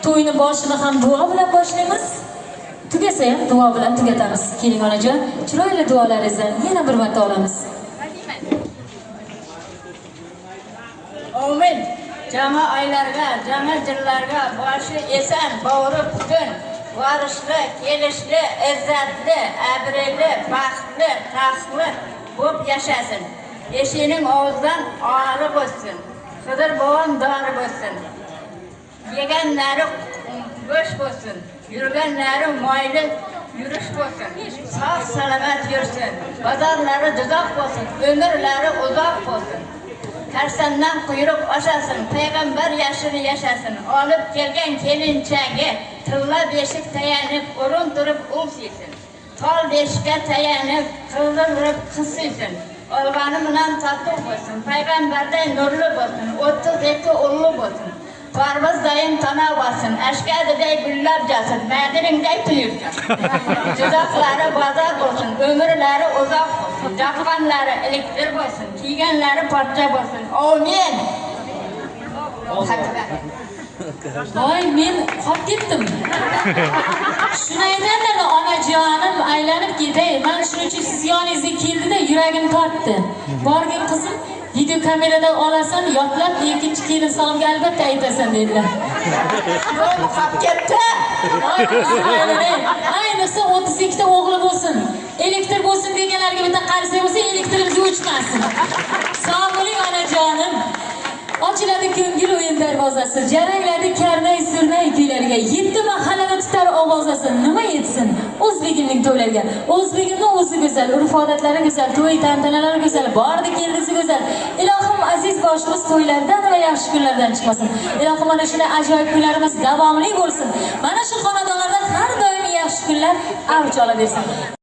to'yni boshini ham duo bilan boshlaymiz. Tugasa ham duo bilan tugatamiz. Keling onajon, chiroyli duolaringizni yana bir marta olamiz. Amin. Jama oylarga, jama yillarga boshi esan, bo'g'ri butun, varishli, kelishli, izzatli, abrili, baxtli, taxtli bo'lib yashasin. Eshining og'zidan ori bo'lsin. Qidir bovam dori bo'lsin. Yeganlari go'sh bo'lsin. Yurganlari moyli yurish bo'lsin. Sog' salomat yursin. Bozorlari judoq bo'lsin. Ömürlari uzoq bo'lsin. Karsandan quyruq oshasın, payg'ambar yashiri yashasın. Olib kelgan kelinchagi tilla beshik tayanib, o'rin turib ulsiysin. Tol beshikka tayanib, qildirib qisiysin. Olgani bilan tatov bo'lsin. Payg'ambarday nurli bo'lsin, 32 ullu bo'lsin. Parvoz doim tana bo'lsin, ashkadiday gullab jasin, madiringday tuyib jasin. Judoqlari bozor bo'lsin, ömürlari uzoq bo'lsin, jaqanlari elektr bo'lsin, kiyganlari pochcha bo'lsin. Amin. Voy, men qolib ketdim. Shuni aytganlar, onajonim aylanib ketay. Men shuning uchun siz yoningizga keldi-da, yuragim tortdi. Borgin qizim, video kameradan olasan, yotlab ikkinchi kelin salomga albatta aytasan dedilar. Qolib ketdi. Ayniqsa 32 ta o'g'li bo'lsin. Elektr bo'lsin deganlarga bitta qarasa bo'lsa, elektrimiz o'chmasin. Sog' bo'ling onajonim. Ochiladi ko'ngil o'yin darvozasi, jarangladi karnay surnay kuylariga, 7 mahallada tutar ovozasi, nima yetsin o'zbegimning to'ylariga. O'zbegimning o'zi go'zal, urf-odatlari go'zal, to'y tantanalari go'zal, bordi keldisi go'zal. Ilohim aziz boshimiz to'ylardan va yaxshi kunlardan chiqmasin. Ilohim mana shunday ajoyib kunlarimiz davomli bo'lsin. Mana shu xonadonlarda har doim yaxshi kunlar avj olaversin.